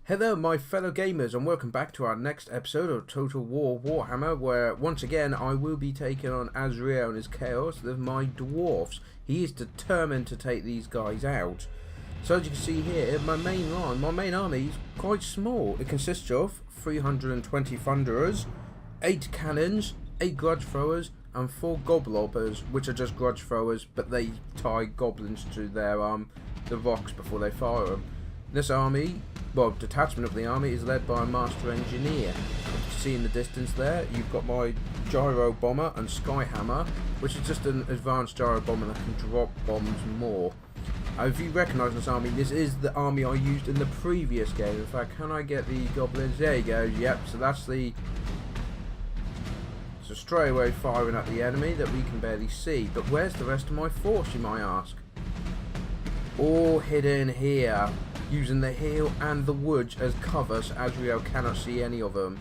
Hello my fellow gamers and welcome back to our next episode of Total War Warhammer, where once again I will be taking on Azrael and his chaos with my dwarfs. He is determined to take these guys out. So as you can see here, my main army is quite small. It consists of 320 thunderers, 8 cannons, 8 grudge throwers and 4 goblobbers, which are just grudge throwers but they tie goblins to their the rocks before they fire them. This army, well, detachment of the army is led by a master engineer. As you can see in the distance there, you've got my gyro bomber and skyhammer, which is just an advanced gyro bomber that can drop bombs more. If you recognise this army, this is the army I used in the previous game. In fact, can I get the goblins? There you go. Yep. So that's the. So straight away firing at the enemy that we can barely see. But where's the rest of my force, you might ask? All hidden here, using the hill and the woods as cover so Azrael cannot see any of them.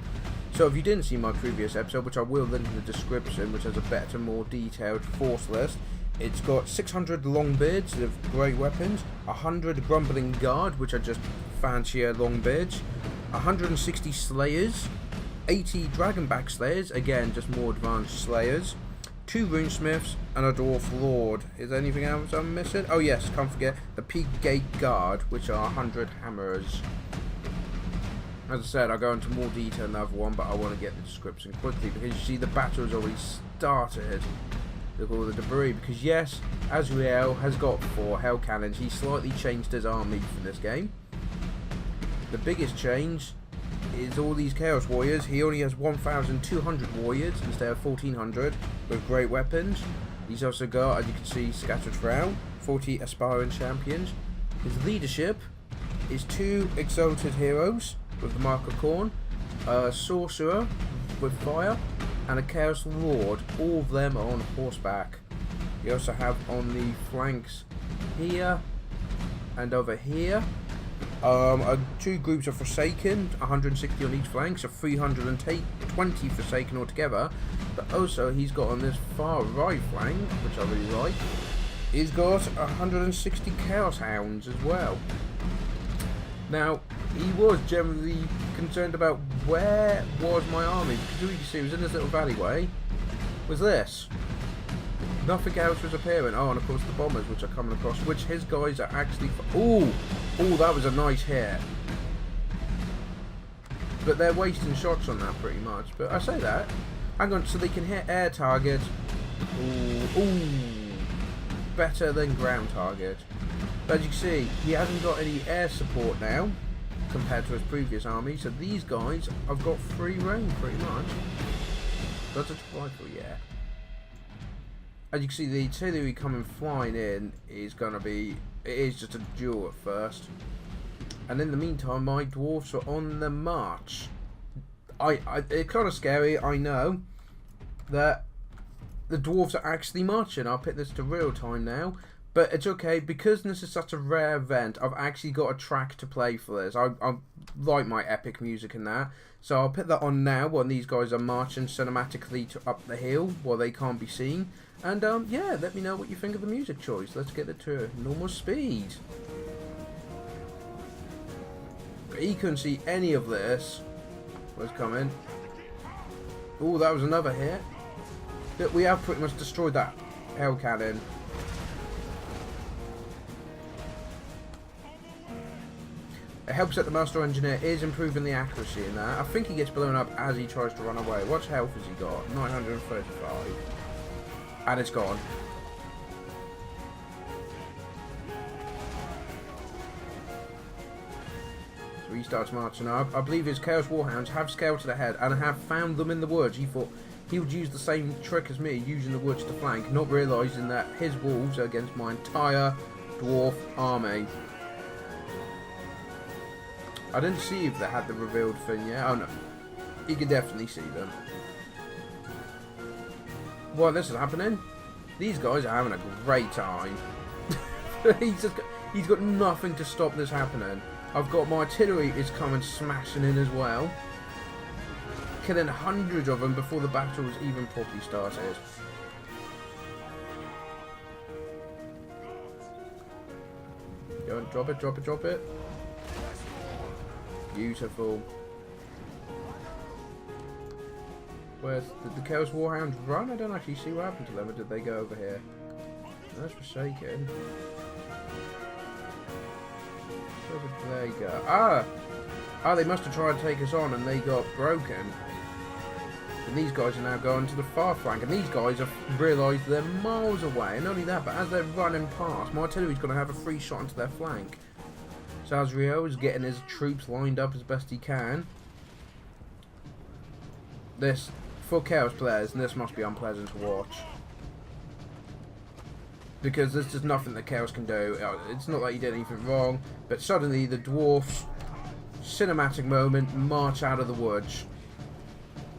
So if you didn't see my previous episode, which I will link in the description, which has a better, more detailed force list, it's got 600 longbeards of great weapons, 100 grumbling guard, which are just fancier longbeards, 160 slayers, 80 dragonback slayers, again just more advanced slayers, 2 runesmiths and a dwarf lord. Is there anything else I'm missing? Oh yes, can't forget the peak gate guard, which are 100 hammers. As I said, I'll go into more detail in the other one, but I want to get the description quickly because you see the battle has already started with all the debris. Because yes, Azrael has got 4 hell cannons. He slightly changed his army for this game. The biggest change is all these chaos warriors. He only has 1,200 warriors instead of 1,400 with great weapons. He's also got, as you can see, scattered throughout, 40 aspiring champions. His leadership is 2 exalted heroes with the mark of Khorne, a sorcerer with fire, and a chaos lord. All of them are on horseback. You also have on the flanks here and over here 2 groups of Forsaken, 160 on each flank, so 320 Forsaken altogether. But also he's got on this far right flank, which I really like, he's got 160 Chaos Hounds as well. Now, he was generally concerned about where was my army, because all you can see was in this little alleyway was this. Nothing else was appearing. Oh, and of course the bombers which are coming across, which his guys are actually... Oh, that was a nice hit. But they're wasting shots on that pretty much. But I say that. Hang on, so they can hit air target. Ooh, better than ground target. But as you can see, he hasn't got any air support now compared to his previous army. So these guys have got free reign pretty much. That's a rifle, yeah. As you can see, the artillery coming flying in is going to be... It is just a duel at first. And in the meantime, my dwarfs are on the march. It's kind of scary, I know, that the dwarves are actually marching. I'll put this to real time now. But it's okay, because this is such a rare event, I've actually got a track to play for this. I like my epic music and that. So I'll put that on now when these guys are marching cinematically up the hill while they can't be seen. And yeah, let me know what you think of the music choice. Let's get it to normal speed. But you couldn't see any of this was coming. Oh, that was another hit. But we have pretty much destroyed that hell cannon. It helps that the master engineer is improving the accuracy in that. I think he gets blown up as he tries to run away. What health has he got? 935. And it's gone. So he starts marching up. I believe his Chaos Warhounds have scouted ahead and have found them in the woods. He thought he would use the same trick as me, using the woods to flank, not realising that his wolves are against my entire dwarf army. I didn't see if they had the revealed thing yet. Oh no, you can definitely see them. While this is happening, these guys are having a great time. He's got nothing to stop this happening. I've got my artillery is coming smashing in as well, killing hundreds of them before the battle was even properly started. Go and drop it. Beautiful. Where's the Chaos Warhounds run? I don't actually see what happened to them, or did they go over here? That's Forsaken. Where did they go? Ah, they must have tried to take us on and they got broken. And these guys are now going to the far flank, and these guys have realised they're miles away. And not only that, but as they're running past, my artillery's going to have a free shot into their flank. Sazrio is getting his troops lined up as best he can. This, for Chaos players, and this must be unpleasant to watch. Because there's just nothing that Chaos can do. It's not like he did anything wrong, but suddenly the Dwarfs, cinematic moment, march out of the woods.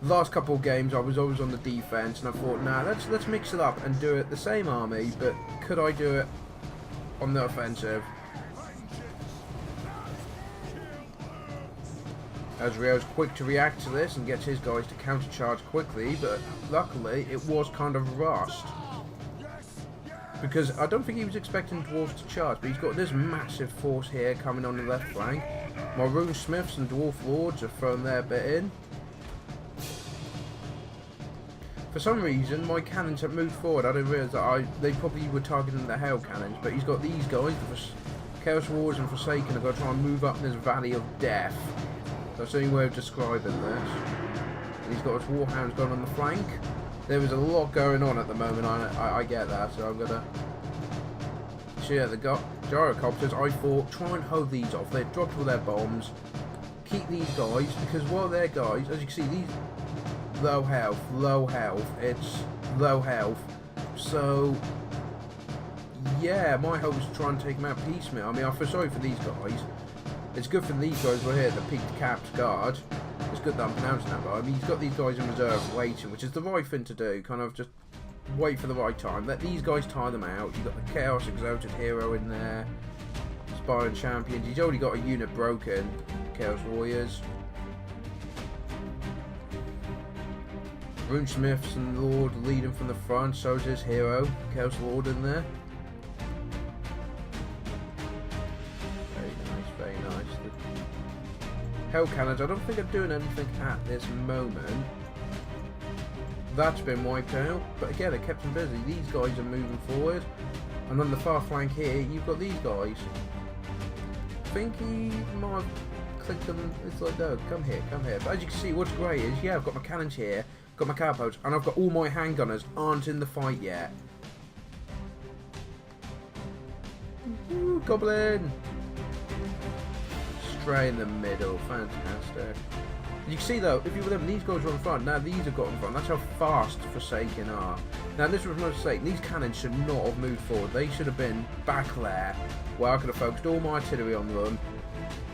Last couple of games I was always on the defense, and I thought, nah, let's mix it up and do it the same army, but could I do it on the offensive? Azrael's quick to react to this and gets his guys to countercharge quickly, but luckily it was kind of rushed. Because I don't think he was expecting Dwarves to charge, but he's got this massive force here coming on the left flank. My Rune Smiths and Dwarf Lords have thrown their bit in. For some reason, my cannons have moved forward. I didn't realise that they probably were targeting the Hell Cannons, but he's got these guys, the Chaos Wars and Forsaken, have got to try and move up this Valley of Death. That's the only way of describing this. And he's got his Warhounds going on the flank. There is a lot going on at the moment, I get that, so I'm going to... So yeah, the Gyrocopters, I thought, try and hold these off. They've dropped all their bombs. Keep these guys, because while they're guys, as you can see, these... low health, it's low health. So, yeah, my hope is to try and take them out piecemeal. I mean, I feel sorry for these guys. It's good for these guys who are here, the peaked capped guard. It's good that I'm pronouncing that, but I mean, he's got these guys in reserve waiting, which is the right thing to do. Kind of just wait for the right time. Let these guys tire them out. You've got the Chaos Exalted Hero in there. Aspiring Champions. He's already got a unit broken. Chaos Warriors. Rune Smiths and Lord leading from the front, so is his hero, Chaos Lord in there. Very nice. The Hell Cannons, I don't think I'm doing anything at this moment. That's been wiped out, but again, it kept them busy. These guys are moving forward, and on the far flank here, you've got these guys. I think he might have clicked them. It's like, no, come here. But as you can see, what's great is, yeah, I've got my cannons here. Got my cowboats, and I've got all my handgunners aren't in the fight yet. Ooh, Goblin! Straight in the middle, fantastic. You can see though, if you were them, these guys are on front. Now these have got in front. That's how fast Forsaken are. Now this was no mistake. These cannons should not have moved forward. They should have been back there, where I could have focused all my artillery on them,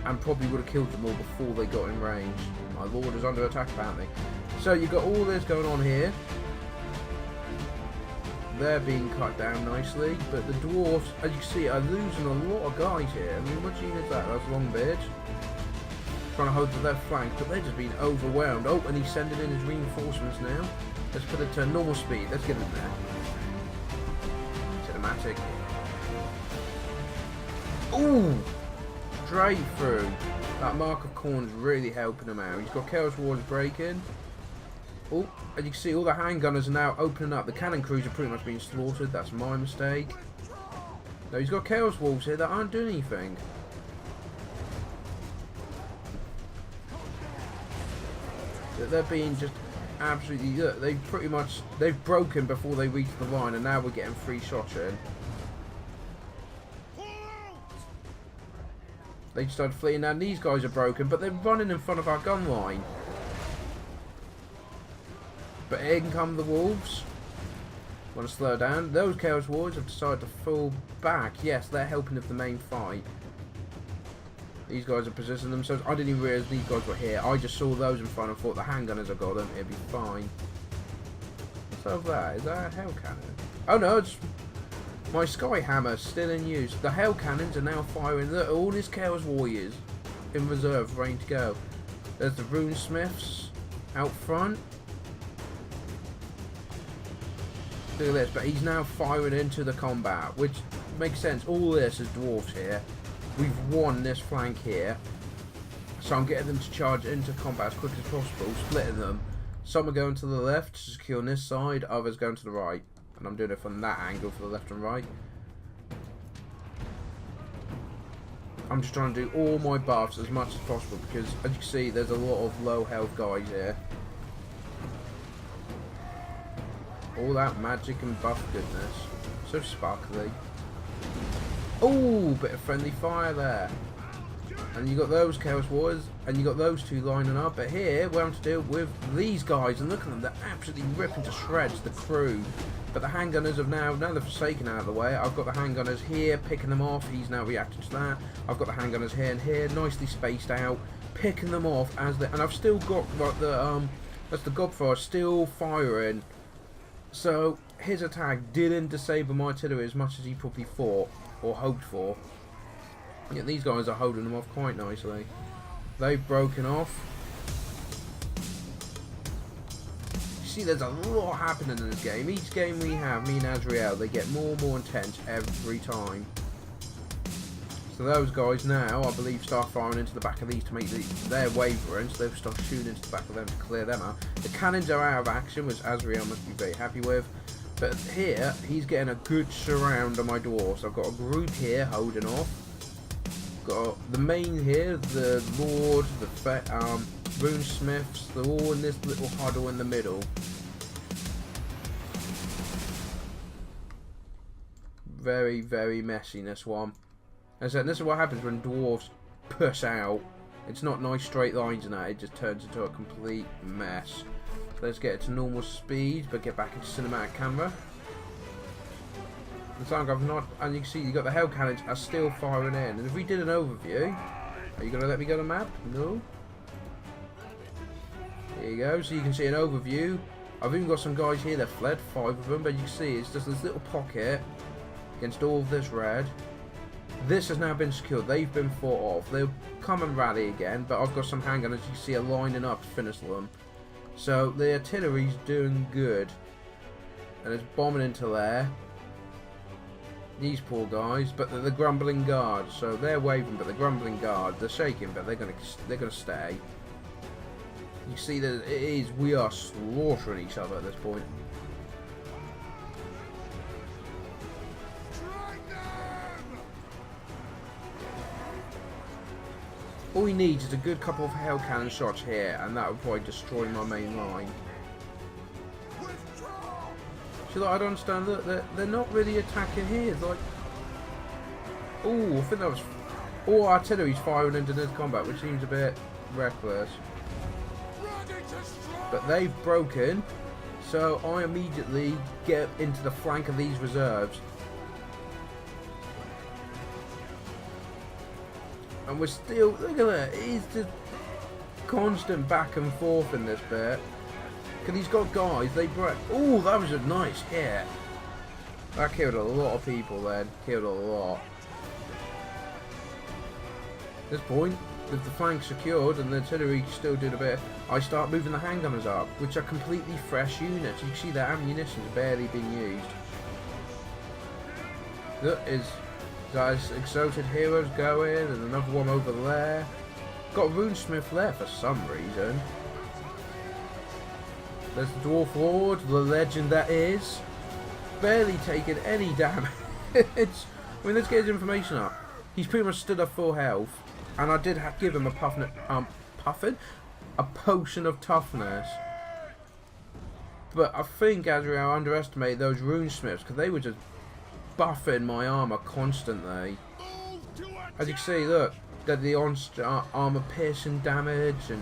and probably would have killed them all before they got in range. My lord is under attack apparently. So you've got all this going on here. They're being cut down nicely, but the Dwarfs, as you can see, are losing a lot of guys here. I mean, what unit is that? That's Longbeard. Trying to hold the left flank, but they're just being overwhelmed. Oh, and he's sending in his reinforcements now. Let's put it to normal speed. Let's get in there. Cinematic. Ooh! Straight through. That Mark of Corn's really helping him out. He's got Chaos Wars breaking. Oh, as you can see, all the handgunners are now opening up. The cannon crews are pretty much being slaughtered. That's my mistake. No, he's got Chaos Wolves here that aren't doing anything. They're being just absolutely... They've broken before they reach the line, and now we're getting free shots in. They started fleeing. Now these guys are broken, but they're running in front of our gun line. But in come the Wolves. Want to slow down. Those Chaos Warriors have decided to fall back. Yes, they're helping with the main fight. These guys are positioning themselves. I didn't even realise these guys were here. I just saw those in front and thought the handgunners have got them. It'll be fine. What's over there? Is that a Hell Cannon? Oh no, it's my Sky Hammer still in use. The Hell Cannons are now firing. Look, all these Chaos Warriors in reserve, ready to go. There's the Rune Smiths out front. Look at this, but he's now firing into the combat, which makes sense. All this is Dwarfs here. We've won this flank here. So I'm getting them to charge into combat as quick as possible, splitting them. Some are going to the left to secure on this side, others going to the right. And I'm doing it from that angle for the left and right. I'm just trying to do all my buffs as much as possible because, as you can see, there's a lot of low health guys here. All that magic and buff goodness. So sparkly. Oh, bit of friendly fire there. And you got those Chaos Warriors, and you got those two lining up. But here, we're having to deal with these guys, and look at them, they're absolutely ripping to shreds, the crew. But the handgunners have now they're Forsaken out of the way. I've got the handgunners here, picking them off. He's now reacting to that. I've got the handgunners here and here, nicely spaced out, picking them off as they. And I've still got like that's the Godfather still firing. So his attack didn't disable my artillery as much as he probably thought or hoped for. Yeah, these guys are holding them off quite nicely. They've broken off. You see, there's a lot happening in this game. Each game we have, me and Azrael, they get more and more intense every time. So those guys now, I believe, start firing into the back of these to make their wavering, so they'll start shooting into the back of them to clear them out. The cannons are out of action, which Azrael must be very happy with. But here, he's getting a good surround on my dwarfs. I've got a group here holding off. Got the main here, the Lord, the Rune Smiths, they're all in this little huddle in the middle. Very, very messy, this one. As I said, this is what happens when dwarves push out. It's not nice straight lines and that, it just turns into a complete mess. So let's get it to normal speed, but get back into cinematic camera. And you can see you got the hell cannons are still firing in. And if we did an overview, are you going to let me go to map? No. There you go. So you can see an overview. I've even got some guys here that fled, 5 of them, but you can see it's just this little pocket against all of this red. This has now been secured. They've been fought off. They'll come and rally again, but I've got some handgunners you see are lining up to finish them. So the artillery's doing good, and it's bombing into there. These poor guys, but they're the grumbling guard, so they're waving, but the grumbling guard, they're shaking, but they're gonna stay. You see that it is, we are slaughtering each other at this point. All he needs is a good couple of hell cannon shots here, and that would probably destroy my main line. So I don't understand that they're not really attacking here. It's like, oh, I think that was all artillery's firing into this combat, which seems a bit reckless. But they've broken, so I immediately get into the flank of these reserves. And we're still, look at that, it's just constant back and forth in this bit. Because he's got guys, they break. Oh, that was a nice hit. That killed a lot of people then. Killed a lot. At this point, with the flank secured and the artillery still doing a bit, I start moving the handgunners up, which are completely fresh units. You can see their ammunition's barely being used. Look, there's exalted heroes going, and another one over there. Got a Runesmith there for some reason. There's the Dwarf Lord, the legend that is. Barely taking any damage. I mean, let's get his information up. He's pretty much stood up full health. And I did have to give him a potion of toughness. But I think Azrael underestimated those Runesmiths, because they were just buffing my armour constantly. As you can see, look, got the armour piercing damage and...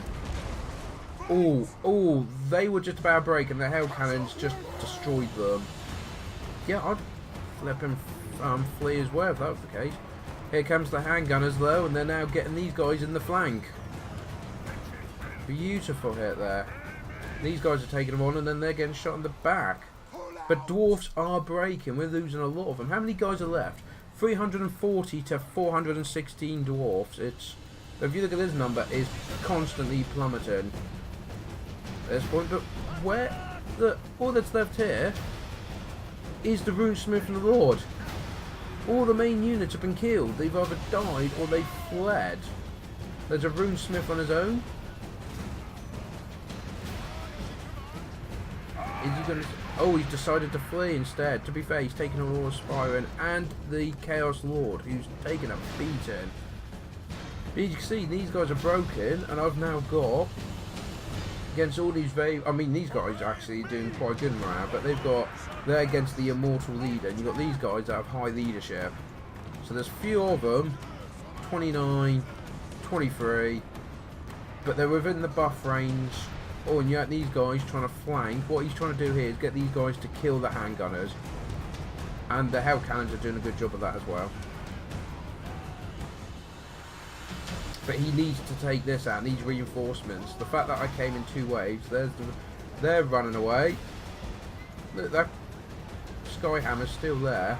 Oh, they were just about to break and the hell cannons just destroyed them. Yeah, I'd let him flee as well if that was the case. Here comes the handgunners though, and they're now getting these guys in the flank. Beautiful hit there. These guys are taking them on and then they're getting shot in the back. But dwarfs are breaking, we're losing a lot of them. How many guys are left? 340 to 416 dwarfs. It's, if you look at this number, is constantly plummeting at this point. But where all that's left here is the Runesmith and the Lord. All the main units have been killed. They've either died or they've fled. There's a runesmith on his own. Is he gonna... Oh, he's decided to flee instead. To be fair, he's taken all of Spyron and the Chaos Lord, who's taken a beating. As you can see, these guys are broken, and I've now got... Against all these very... I mean, these guys are actually doing quite good morale, but they've got... They're against the Immortal Leader, and you've got these guys that have high leadership. So there's few of them. 29, 23. But they're within the buff range. Oh, and you have these guys trying to flank. What he's trying to do here is get these guys to kill the handgunners. And the Hell Cannons are doing a good job of that as well. But he needs to take this out, needs reinforcements. The fact that I came in 2 waves, they're running away. Look, that Skyhammer's still there.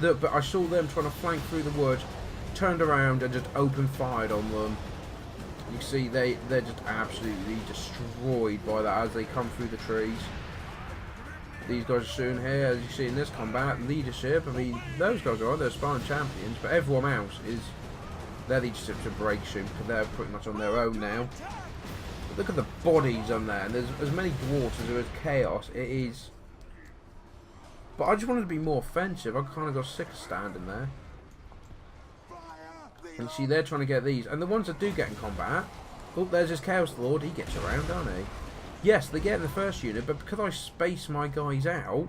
Look, but I saw them trying to flank through the woods, turned around and just open fired on them. You see, they're just absolutely destroyed by that as they come through the trees. These guys are soon here, as you see in this combat. Leadership, I mean, those guys are they're Spartan champions, but everyone else is... Their leadership's a break soon, because they're pretty much on their own now. But look at the bodies on there, and there's as many dwarfs as there is chaos. It is... But I just wanted to be more offensive. I kind of got sick of standing there. And see, they're trying to get these. And the ones that do get in combat... Oh, there's this Chaos Lord. He gets around, doesn't he? Yes, they get in the first unit, but because I space my guys out,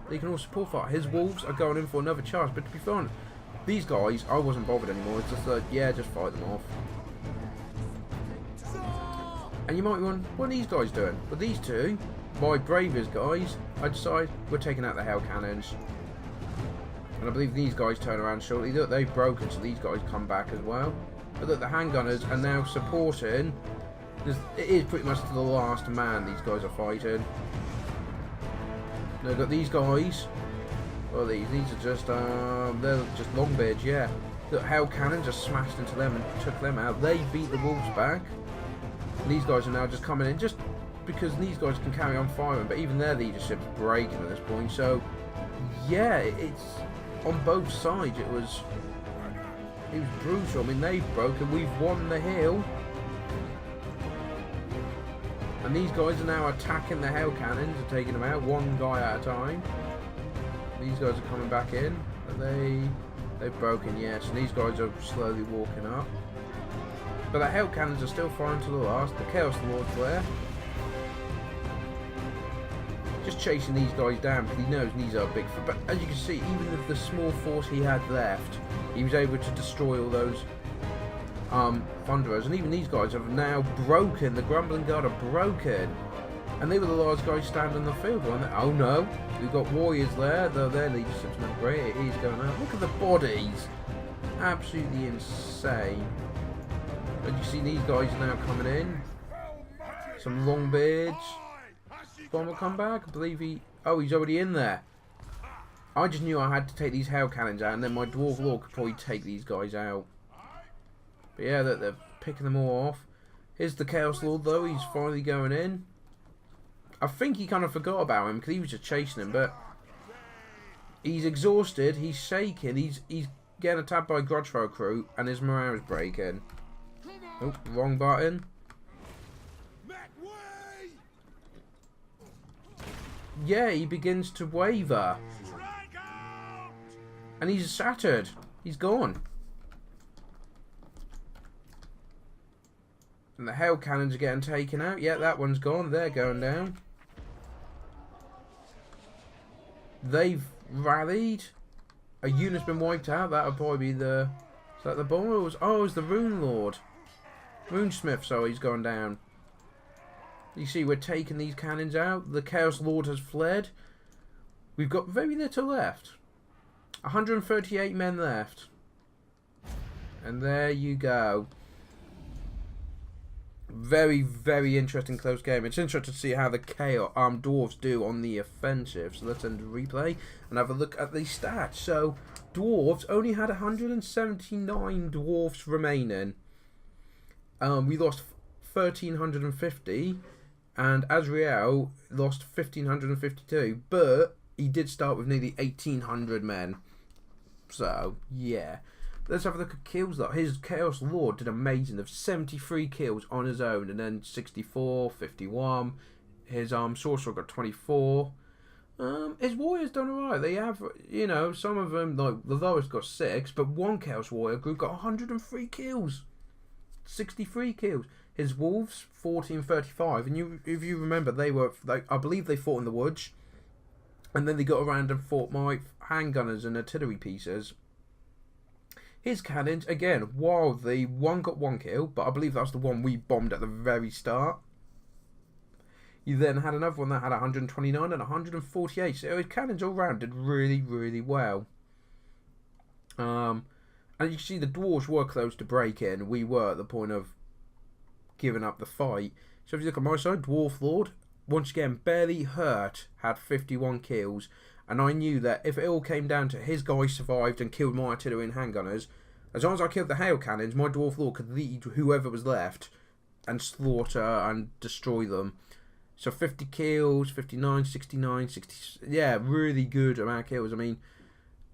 they can all support fire. His wolves are going in for another charge. But to be fair, these guys, I wasn't bothered anymore. It's just like, yeah, just fight them off. And you might be wondering, what are these guys doing? Well, these two, my bravest guys, I decide we're taking out the Hell Cannons. And I believe these guys turn around shortly. Look, they've broken, so these guys come back as well. But look, the handgunners are now supporting. It is pretty much to the last man these guys are fighting. Now, got these guys. Well, these are just, they're just longbeards, yeah. Look, Hell Cannon just smashed into them and took them out. They beat the wolves back. And these guys are now just coming in, just because these guys can carry on firing, but even their leadership's breaking at this point. So, yeah, it's on both sides. It was brutal. I mean, they've broken. We've won the hill. And these guys are now attacking the Hell Cannons and taking them out, one guy at a time. These guys are coming back in. They've broken, yes. And these guys are slowly walking up. But the Hell Cannons are still firing to the last. The Chaos Lord's there. Just chasing these guys down because he knows these are big. But as you can see, even with the small force he had left, he was able to destroy all those Thunderers. And even these guys have now broken. The Grumbling Guard are broken. And they were the last guys standing on the field. Oh no, we've got warriors there, though their leadership's not great. It is going out. Look at the bodies. Absolutely insane. And you see these guys now coming in. Some Longbeards. Bomb will come back. I believe he... Oh, he's already in there. I just knew I had to take these Hell Cannons out, and then my Dwarf Lord could probably take these guys out. But yeah, they're picking them all off. Here's the Chaos Lord, though. He's finally going in. I think he kind of forgot about him, because he was just chasing him, but... He's exhausted. He's shaking. He's getting attacked by a Grudgefire crew, and his morale is breaking. Oh, wrong button. Yeah, he begins to waver. And he's shattered. He's gone. And the Hell Cannons are getting taken out. Yeah, that one's gone. They're going down. They've rallied. A unit's been wiped out. That'll probably be the... Is that the bomber? Oh, it was the Rune Lord. Runesmith, so he's gone down. You see, we're taking these cannons out. The Chaos Lord has fled. We've got very little left. 138 men left. And there you go. Very, very interesting close game. It's interesting to see how the Dwarfs do on the offensive. So let's end the replay and have a look at the stats. So, Dwarfs only had 179 Dwarfs remaining. We lost 1,350. And Azrael lost 1,552, but he did start with nearly 1,800 men. So, yeah. let's have a look at kills though. His Chaos Lord did amazing. Of 73 kills on his own, and then 64, 51. His Sorcerer got 24. His Warriors done alright. They have, you know, some of them, like the lowest got 6, but one Chaos Warrior group got 103 kills. 63 kills. His Wolves 14, 35, and if you remember, I believe they fought in the woods, and then they got around and fought my handgunners and artillery pieces. His cannons, again, while the one got 1 kill, but I believe that's the one we bombed at the very start. You then had another one that had 129 and 148, so his cannons all round did really, really well. And you can see the Dwarves were close to break in. We were at the point of giving up the fight. So if you look at my side, Dwarf Lord, once again, barely hurt, had 51 kills. And I knew that if it all came down to his guys survived and killed my artillery and handgunners, as long as I killed the hail cannons, my Dwarf Lord could lead whoever was left and slaughter and destroy them. So 50 kills, 59, 69, 60... Yeah, really good amount of kills. I mean,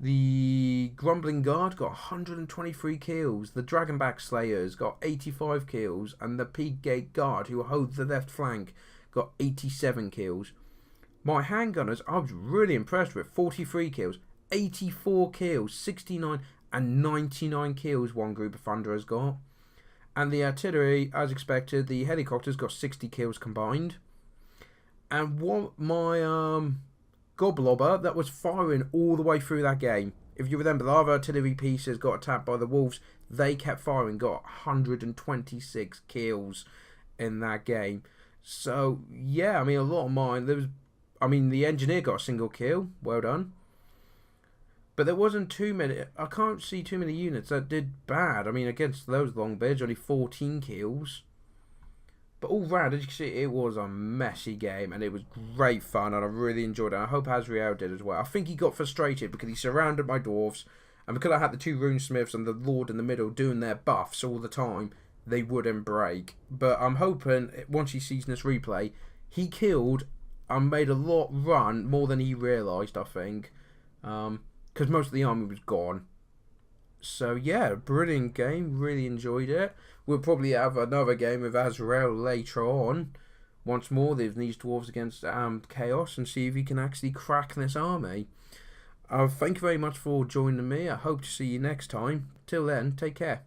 the Grumbling Guard got 123 kills. The Dragonback Slayers got 85 kills. And the Peakgate Guard, who hold the left flank, got 87 kills. My handgunners, I was really impressed with. 43 kills, 84 kills, 69 and 99 kills one group of Thunderers got. And the artillery, as expected, the helicopters got 60 kills combined. And what my Goblobber that was firing all the way through that game. If you remember, the other artillery pieces got attacked by the Wolves. They kept firing, got 126 kills in that game. So, yeah, I mean, a lot of mine. The Engineer got a single kill. Well done. But there wasn't too many. I can't see too many units that did bad. I mean, against those Longbeards, only 14 kills. But all round, as you can see, it was a messy game, and it was great fun, and I really enjoyed it. I hope Azrael did as well. I think he got frustrated because he surrounded my dwarves, and because I had the 2 runesmiths and the Lord in the middle doing their buffs all the time, they wouldn't break. But I'm hoping, once he sees this replay, he killed and made a lot run more than he realised, I think. Because most of the army was gone. So yeah, brilliant game, really enjoyed it. We'll probably have another game with Azrael later on. Once more, these dwarves against Chaos, and see if he can actually crack this army. Thank you very much for joining me. I hope to see you next time. Till then, take care.